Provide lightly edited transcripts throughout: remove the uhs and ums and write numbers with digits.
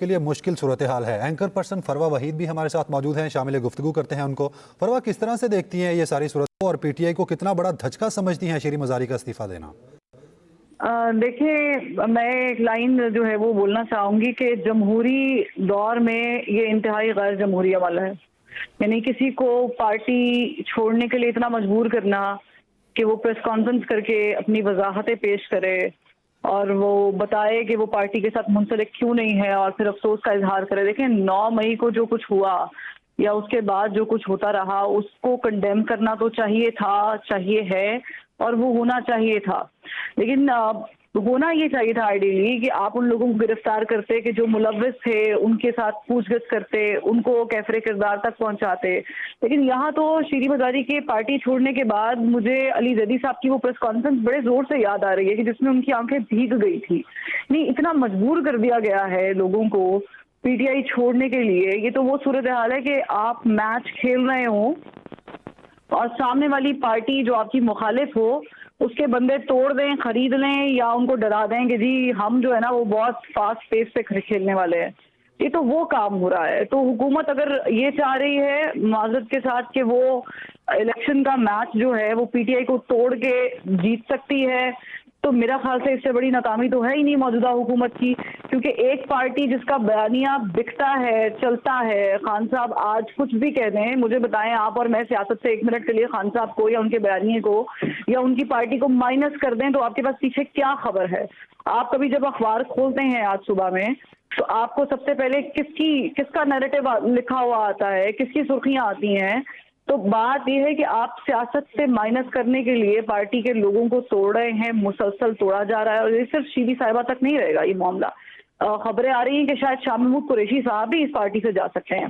के लिए मुश्किल सूरत हाल है। एंकर पर्सन फरवा वहीद भी हमारे साथ मौजूद हैं, शामिल गुफ्तगू करते हैं उनको। फरवा, किस तरह से देखती हैं ये सारी सूरत और पीटीआई को कितना बड़ा धचका समझती हैं शीरी मज़ारी का इस्तीफा देना? देखिए, मैं एक लाइन जो है वो बोलना चाहूंगी कि जमहूरी दौर में ये इंतहाई गैर जमहूरी अमल है। यानी किसी को पार्टी छोड़ने के लिए इतना मजबूर करना कि वो प्रेस कॉन्फ्रेंस करके अपनी वजाहतें पेश करे और वो बताए कि वो पार्टी के साथ मुंसलिक क्यों नहीं है और फिर अफसोस का इजहार करे। देखें, 9 मई को जो कुछ हुआ या उसके बाद जो कुछ होता रहा उसको कंडेम करना तो चाहिए था, चाहिए है और वो होना चाहिए था। लेकिन होना ये चाहिए था आइडियली कि आप उन लोगों को गिरफ्तार करते कि जो मुलव्विस थे, उनके साथ पूछगछ करते, उनको कैफरे किरदार तक पहुंचाते। लेकिन यहाँ तो शीरी मज़ारी के पार्टी छोड़ने के बाद मुझे अली जैदी साहब की वो प्रेस कॉन्फ्रेंस बड़े जोर से याद आ रही है कि जिसमें उनकी आंखें भीग गई थी। नहीं, इतना मजबूर कर दिया गया है लोगों को पीटीआई छोड़ने के लिए। ये तो वो सूरत हाल है कि आप मैच खेल रहे हो और सामने वाली पार्टी जो आपकी मुखालिफ हो उसके बंदे तोड़ दें, खरीद लें या उनको डरा दें कि जी हम जो है ना वो बहुत फास्ट पेस से खेलने वाले हैं। ये तो वो काम हो रहा है। तो हुकूमत अगर ये चाह रही है माजरत के साथ कि वो इलेक्शन का मैच जो है वो पीटीआई को तोड़ के जीत सकती है, तो मेरा ख्याल से इससे बड़ी नाकामी तो है ही नहीं मौजूदा हुकूमत की। क्योंकि एक पार्टी जिसका बयानिया बिकता है, चलता है, खान साहब आज कुछ भी कह दें, मुझे बताएं आप और मैं सियासत से 1 मिनट के लिए खान साहब को या उनके बयानिए को या उनकी पार्टी को माइनस कर दें तो आपके पास पीछे क्या खबर है। आप कभी जब अखबार खोलते हैं आज सुबह में तो आपको सबसे पहले किसका नैरेटिव लिखा हुआ आता है, किसकी सुर्खियां आती हैं। तो बात यह है कि आप सियासत से माइनस करने के लिए पार्टी के लोगों को तोड़ रहे हैं, मुसलसल तोड़ा जा रहा है। और ये सिर्फ शीरी साहिबा तक नहीं रहेगा ये मामला। खबरें आ रही हैं कि शायद शाह महमूद कुरैशी साहब भी इस पार्टी से जा सकते हैं,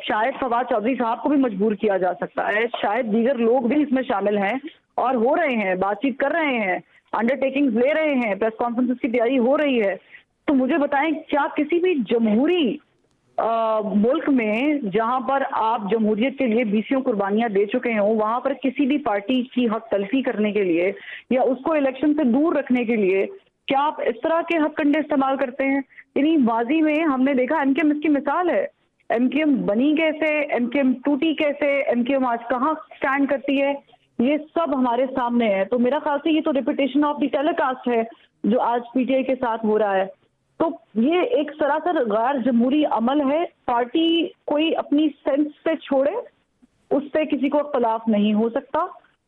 शायद फवाद चौधरी साहब को भी मजबूर किया जा सकता है, शायद दीगर लोग भी इसमें शामिल हैं और हो रहे हैं, बातचीत कर रहे हैं, अंडरटेकिंग्स ले रहे हैं, प्रेस कॉन्फ्रेंस की तैयारी हो रही है। तो मुझे बताएं, क्या किसी भी जमहूरी मुल्क में जहां पर आप जमहूरियत के लिए 20 कुर्बानियां दे चुके हों, वहां पर किसी भी पार्टी की हक तलफी करने के लिए या उसको इलेक्शन से दूर रखने के लिए क्या आप इस तरह के हक कंडे इस्तेमाल करते हैं? यानी माजी में हमने देखा, एमकेएम इसकी मिसाल है। एमकेएम बनी कैसे, एमकेएम टूटी कैसे, एमकेएम आज कहाँ स्टैंड करती है, ये सब हमारे सामने है। तो मेरा ख्याल से ये तो रिपीटेशन ऑफ द टेलीकास्ट है जो आज पीटीआई के साथ हो रहा है। तो ये एक सरासर गैर जमहूरी अमल है। पार्टी कोई अपनी सेंस पे छोड़े, उस पे किसी को इख्तलाफ नहीं हो सकता,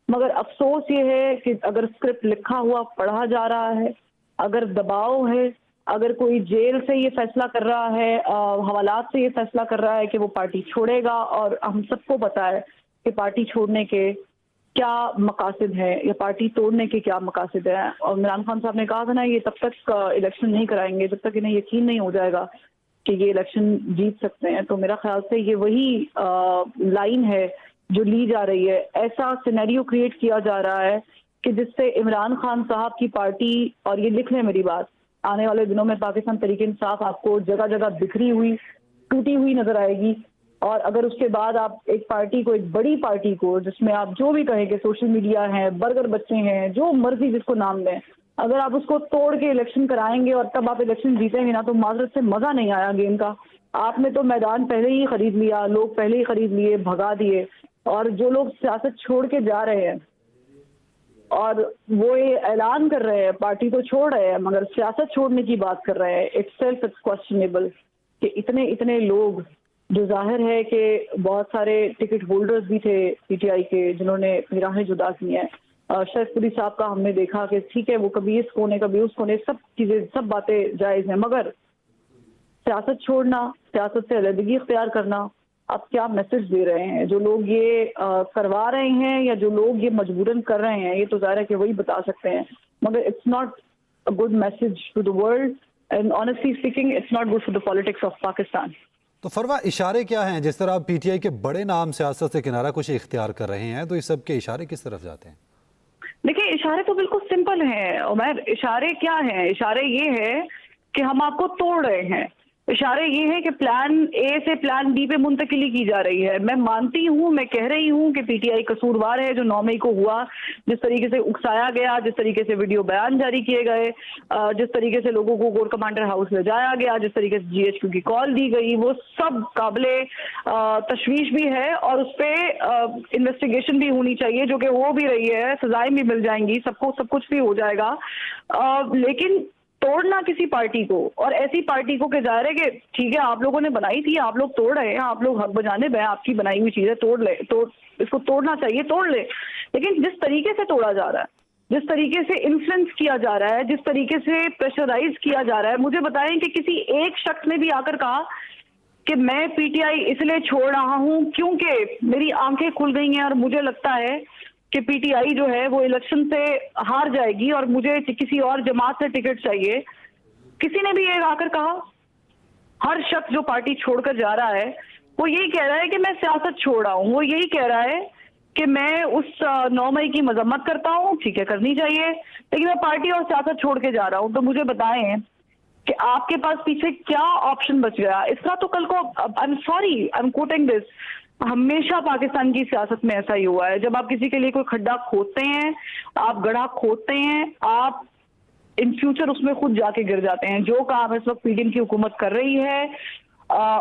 मगर अफसोस ये है कि अगर स्क्रिप्ट लिखा हुआ पढ़ा जा रहा है, अगर दबाव है, अगर कोई जेल से ये फैसला कर रहा है, हवालात से ये फैसला कर रहा है कि वो पार्टी छोड़ेगा, और हम सबको पता है कि पार्टी छोड़ने के क्या मकासद है या पार्टी तोड़ने के क्या मकासद है। और इमरान खान साहब ने कहा था ना, ये तब तक इलेक्शन नहीं कराएंगे जब तक इन्हें यकीन नहीं हो जाएगा कि ये इलेक्शन जीत सकते हैं। तो मेरा ख्याल से ये वही लाइन है जो ली जा रही है। ऐसा सिनेरियो क्रिएट किया जा रहा है कि जिससे इमरान खान साहब की पार्टी, और ये लिख लें मेरी बात, आने वाले दिनों में पाकिस्तान तहरीक इंसाफ आपको जगह जगह बिखरी हुई, टूटी हुई नजर आएगी। और अगर उसके बाद आप एक पार्टी को, एक बड़ी पार्टी को, जिसमें आप जो भी कहें कि सोशल मीडिया है, बर्गर बच्चे हैं, जो मर्जी जिसको नाम दें, अगर आप उसको तोड़ के इलेक्शन कराएंगे और तब आप इलेक्शन जीतेंगे ना, तो माजरत से मजा नहीं आया गेम का। आपने तो मैदान पहले ही खरीद लिया, लोग पहले ही खरीद लिए, भगा दिए। और जो लोग सियासत छोड़ के जा रहे हैं और वो ये ऐलान कर रहे हैं पार्टी को छोड़ रहे हैं मगर सियासत छोड़ने की बात कर रहे हैं, इट्स सेल्फ इट्स क्वेश्चनेबल कि इतने लोग, जो जाहिर है कि बहुत सारे टिकट होल्डर्स भी थे पीटीआई के जिन्होंने राहें जुदा की हैं। शरीफपुरी साहब का हमने देखा कि ठीक है वो कभी इस कोने कभी उस कोने, सब चीजें, सब बातें जायज हैं, मगर सियासत छोड़ना, सियासत से अलहदगी इख्तियार करना, आप क्या मैसेज दे रहे हैं? जो लोग ये करवा रहे हैं या जो लोग ये मजबूरन कर रहे हैं, ये तो जाहिर है कि वही बता सकते हैं, मगर it's not a good message to the world and honestly speaking it's not good for the politics of Pakistan. तो फरवा, इशारे क्या हैं? जिस तरह पीटीआई के बड़े नाम सियासत से किनारा कुछ इख्तियार कर रहे हैं, तो इस सब के इशारे किस तरफ जाते हैं? देखिए, इशारे तो बिल्कुल सिंपल हैं उमर। इशारे क्या हैं? इशारे ये है कि हम आपको तोड़ रहे हैं। इशारे ये हैं कि प्लान ए से प्लान बी पे मुंतकिली की जा रही है। मैं मानती हूँ, मैं कह रही हूँ कि पीटीआई कसूरवार है जो 9 मई को हुआ, जिस तरीके से उकसाया गया, जिस तरीके से वीडियो बयान जारी किए गए, जिस तरीके से लोगों को कोर कमांडर हाउस ले जाया गया, जिस तरीके से जीएचक्यू की कॉल दी गई, वो सब काबिले तशवीश भी है और उस पर इन्वेस्टिगेशन भी होनी चाहिए, जो कि हो भी रही है, सजाएं भी मिल जाएंगी, सबको सब कुछ भी हो जाएगा। लेकिन तोड़ना किसी पार्टी को और ऐसी पार्टी को कि जाहिर है कि ठीक है आप लोगों ने बनाई थी, आप लोग तोड़ रहे हैं, आप लोग हक बजानिब हैं, आपकी बनाई हुई चीजें इसको तोड़ना चाहिए, तोड़ ले। लेकिन जिस तरीके से तोड़ा जा रहा है, जिस तरीके से इन्फ्लुएंस किया जा रहा है, जिस तरीके से प्रेशराइज किया जा रहा है, मुझे बताएं कि किसी एक शख्स ने भी आकर कहा कि मैं पीटीआई इसलिए छोड़ रहा हूं क्योंकि मेरी आंखें खुल गई हैं और मुझे लगता है कि पीटीआई जो है वो इलेक्शन से हार जाएगी और मुझे किसी और जमात से टिकट चाहिए। किसी ने भी ये आकर कहा? हर शख्स जो पार्टी छोड़कर जा रहा है वो यही कह रहा है कि मैं सियासत छोड़ रहा हूं, वो यही कह रहा है कि मैं उस 9 मई की मजम्मत करता हूं, ठीक है करनी चाहिए, लेकिन मैं पार्टी और सियासत छोड़ के जा रहा हूं। तो मुझे बताएं कि आपके पास पीछे क्या ऑप्शन बच गया? इसका तो कल को, I am sorry, I am quoting this, हमेशा पाकिस्तान की सियासत में ऐसा ही हुआ है। जब आप किसी के लिए कोई खड्डा खोदते हैं, आप गड्ढा खोदते हैं, आप इन फ्यूचर उसमें खुद जाके गिर जाते हैं। जो काम इस वक्त पीडीएम की हुकूमत कर रही है,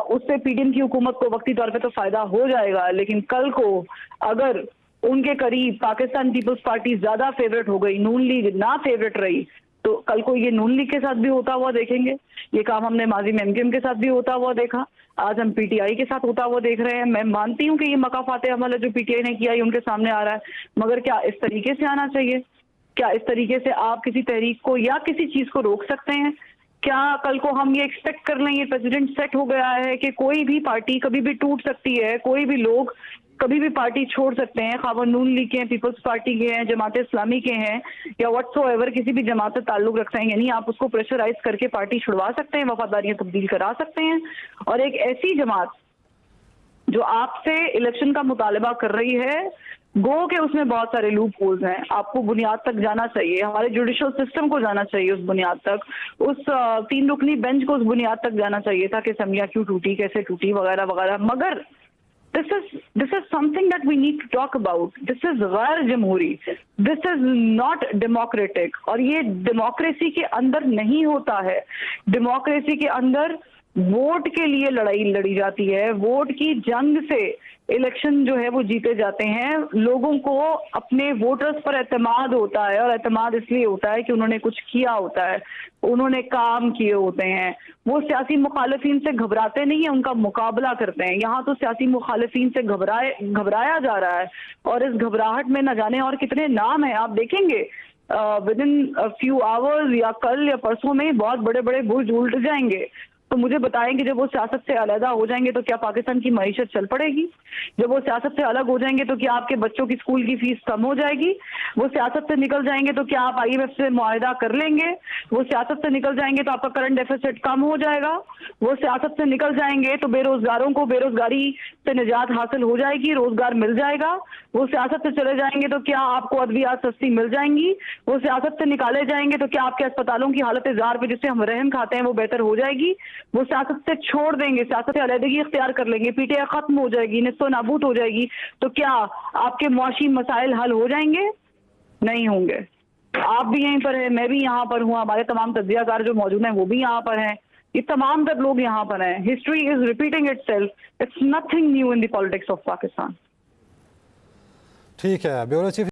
उससे पीडीएम की हुकूमत को वक्ती तौर पे तो फायदा हो जाएगा, लेकिन कल को अगर उनके करीब पाकिस्तान पीपल्स पार्टी ज्यादा फेवरेट हो गई, नून लीग ना फेवरेट रही, तो कल को ये नून लीग के साथ भी होता हुआ देखेंगे। ये काम हमने माजी में एमकेएम के साथ भी होता हुआ देखा, आज हम पीटीआई के साथ होता हुआ देख रहे हैं। मैं मानती हूं कि ये मकाफाते अमल है जो पीटीआई ने किया, ये उनके सामने आ रहा है, मगर क्या इस तरीके से आना चाहिए? क्या इस तरीके से आप किसी तहरीक को या किसी चीज को रोक सकते हैं? क्या कल को हम ये एक्सपेक्ट कर लें, ये प्रेसिडेंट सेट हो गया है कि कोई भी पार्टी कभी भी टूट सकती है, कोई भी लोग कभी भी पार्टी छोड़ सकते हैं, खा वो नून लीग के हैं, पीपल्स पार्टी के हैं, जमात इस्लामी के हैं या व्हाट्सोएवर किसी भी जमात से ताल्लुक रखते हैं, यानी आप उसको प्रेशराइज करके पार्टी छुड़वा सकते हैं, वफादारियां तब्दील करा सकते हैं। और एक ऐसी जमात जो आपसे इलेक्शन का मुतालबा कर रही है, गो के उसमें बहुत सारे लूप होल्स हैं, आपको बुनियाद तक जाना चाहिए, हमारे जुडिशल सिस्टम को जाना चाहिए उस बुनियाद तक, उस 3 रुकनी बेंच को उस बुनियाद तक जाना चाहिए था कि असम्बलियां क्यों टूटी, कैसे टूटी, वगैरह वगैरह। मगर this is something that we need to talk about. This is गैर जमहूरी, this is not democratic, और ये डेमोक्रेसी के अंदर नहीं होता है। डेमोक्रेसी के अंदर वोट के लिए लड़ाई लड़ी जाती है, वोट की जंग से इलेक्शन जो है वो जीते जाते हैं। लोगों को अपने वोटर्स पर एतमाद होता है, और एतमाद इसलिए होता है कि उन्होंने कुछ किया होता है, उन्होंने काम किए होते हैं। वो सियासी मुखालिफिन से घबराते नहीं है, उनका मुकाबला करते हैं। यहाँ तो सियासी मुखालिफिन से घबराया जा रहा है, और इस घबराहट में न जाने और कितने नाम हैं। आप देखेंगे विद इन फ्यू आवर्स या कल या परसों में बहुत बड़े बड़े बुर्ज उल्ट जाएंगे। तो मुझे बताएं कि जब वो सियासत से अलहदा हो जाएंगे तो क्या पाकिस्तान की मईशत चल पड़ेगी? जब वो सियासत से अलग हो जाएंगे तो क्या आपके बच्चों की स्कूल की फीस कम हो जाएगी? वो सियासत से निकल जाएंगे तो क्या आप IMF से मुआहिदा कर लेंगे? वो सियासत से निकल जाएंगे तो आपका करंट डेफिसिट कम हो जाएगा? वो सियासत से निकल जाएंगे तो बेरोजगारों को बेरोजगारी से निजात हासिल हो जाएगी, रोजगार मिल जाएगा? वो सियासत से चले जाएंगे तो क्या आपको अद्वियात सस्ती मिल जाएंगी? वो सियासत से निकाले जाएंगे तो क्या आपके अस्पतालों की हालत जार पे जिससे हम रहम खाते हैं वो बेहतर हो जाएगी? वो सियासत से छोड़ देंगे, सियासत से अलहदगी इख्तियार कर लेंगे, पीटीआई खत्म हो जाएगी, निस्तो नाबूद हो जाएगी, तो क्या आपके मुआशी मसाइल हल हो जाएंगे? नहीं होंगे। आप भी यहीं पर हैं, मैं भी यहाँ पर हूँ, हमारे तमाम तज्जियाकार जो मौजूद हैं वो भी यहाँ पर हैं, ये तमाम तर लोग यहाँ पर हैं। History is repeating itself, it's nothing new in the politics of Pakistan. ठीक है, ब्यूरो चीफ